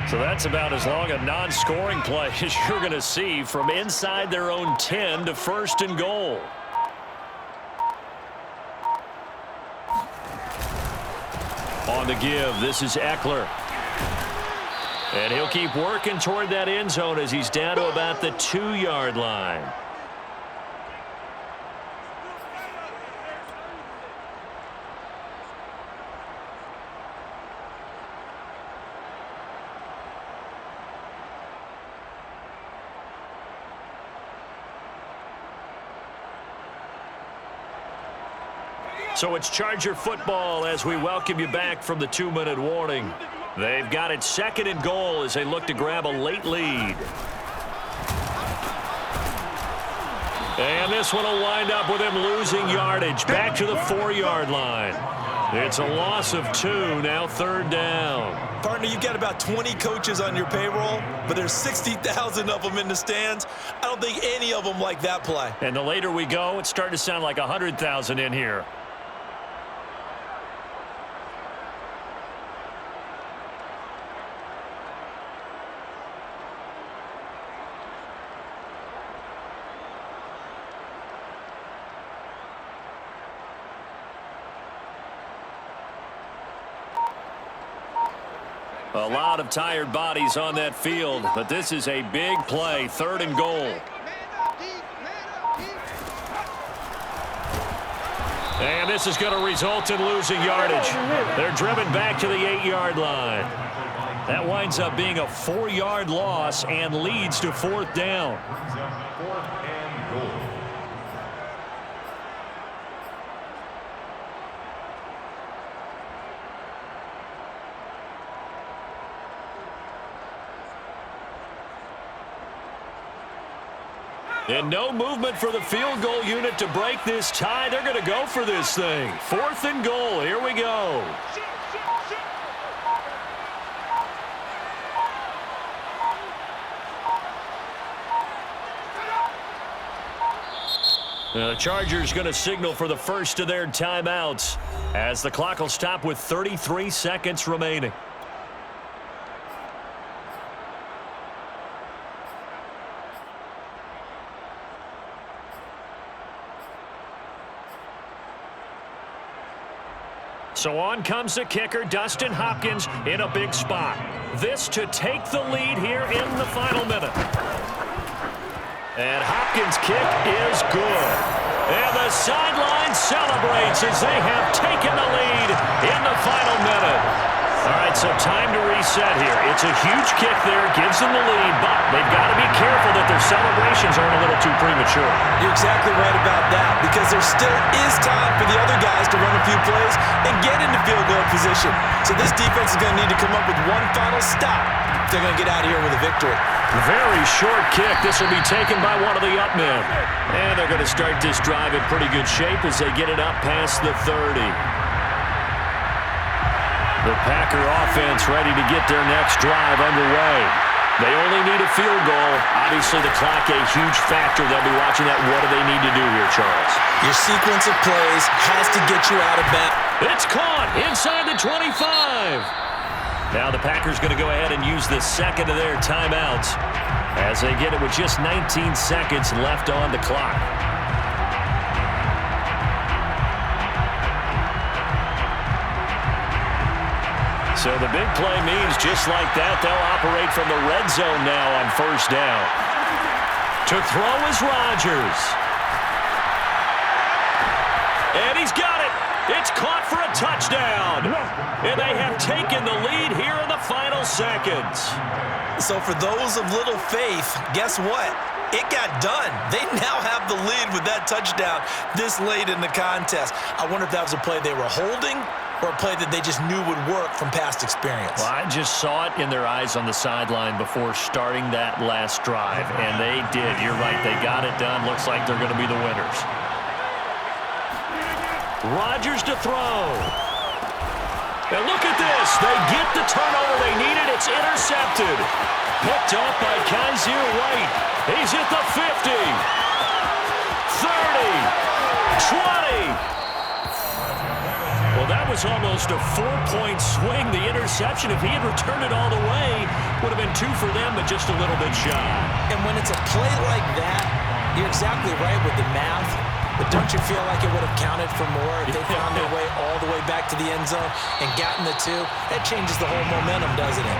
So that's about as long a non-scoring play as you're going to see from inside their own 10 to 1st and goal. On the give, this is Eckler. And he'll keep working toward that end zone as he's down to about the 2-yard line. So it's Charger football as we welcome you back from the 2-minute warning. They've got it 2nd and goal as they look to grab a late lead. And this one will wind up with him losing yardage back to the 4-yard line. It's a loss of 2, now 3rd down. Partner, you've got about 20 coaches on your payroll, but there's 60,000 of them in the stands. I don't think any of them like that play. And the later we go, it's starting to sound like 100,000 in here. A lot of tired bodies on that field, but this is a big play, 3rd and goal. And this is going to result in losing yardage. They're driven back to the 8-yard line. That winds up being a 4-yard loss and leads to 4th down. And no movement for the field goal unit to break this tie. They're going to go for this thing. 4th and goal. Here we go. The Chargers going to signal for the first of their timeouts as the clock will stop with 33 seconds remaining. So on comes the kicker, Dustin Hopkins, in a big spot. This to take the lead here in the final minute. And Hopkins' kick is good. And the sideline celebrates as they have taken the lead in the final minute. All right, so time to reset here. It's a huge kick there, gives them the lead, but they've got to be careful that their celebrations aren't a little too premature. You're exactly right about that, because there still is time for the other guys to run a few plays and get into field goal position. So this defense is going to need to come up with one final stop if they're going to get out of here with a victory. Very short kick. This will be taken by one of the up men. And they're going to start this drive in pretty good shape as they get it up past the 30. The Packer offense ready to get their next drive underway. They only need a field goal. Obviously, the clock a huge factor. They'll be watching that. What do they need to do here, Charles? Your sequence of plays has to get you out of bounds. It's caught inside the 25. Now the Packers going to go ahead and use the second of their timeouts as they get it with just 19 seconds left on the clock. So the big play means just like that, they'll operate from the red zone now on 1st down. To throw is Rodgers. And he's got it. It's caught for a touchdown. And they have taken the lead here in the final seconds. So for those of little faith, guess what? It got done. They now have the lead with that touchdown this late in the contest. I wonder if that was a play they were holding or a play that they just knew would work from past experience. Well, I just saw it in their eyes on the sideline before starting that last drive, and they did. You're right. They got it done. Looks like they're going to be the winners. Rodgers to throw. And look at this. They get the turnover they needed. It's intercepted. Picked up by Kaiser White. He's at the 50. 30. 20. Well, that that was almost a 4-point swing. The interception, if he had returned it all the way, would have been 2 for them, but just a little bit shy. And when it's a play like that, you're exactly right with the math. But don't you feel like it would have counted for more if they found their way all the way back to the end zone and gotten the 2? That changes the whole momentum, doesn't it?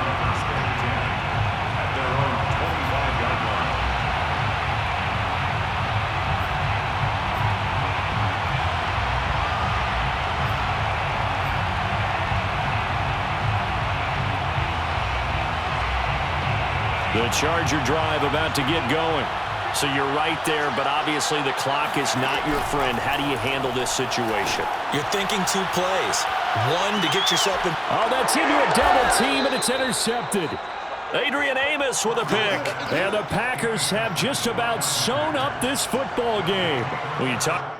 The Charger drive about to get going. So you're right there, but obviously the clock is not your friend. How do you handle this situation? You're thinking 2 plays. One to get yourself in. Oh, that's into a double team, and it's intercepted. Adrian Amos with a pick. And the Packers have just about sewn up this football game. When you talk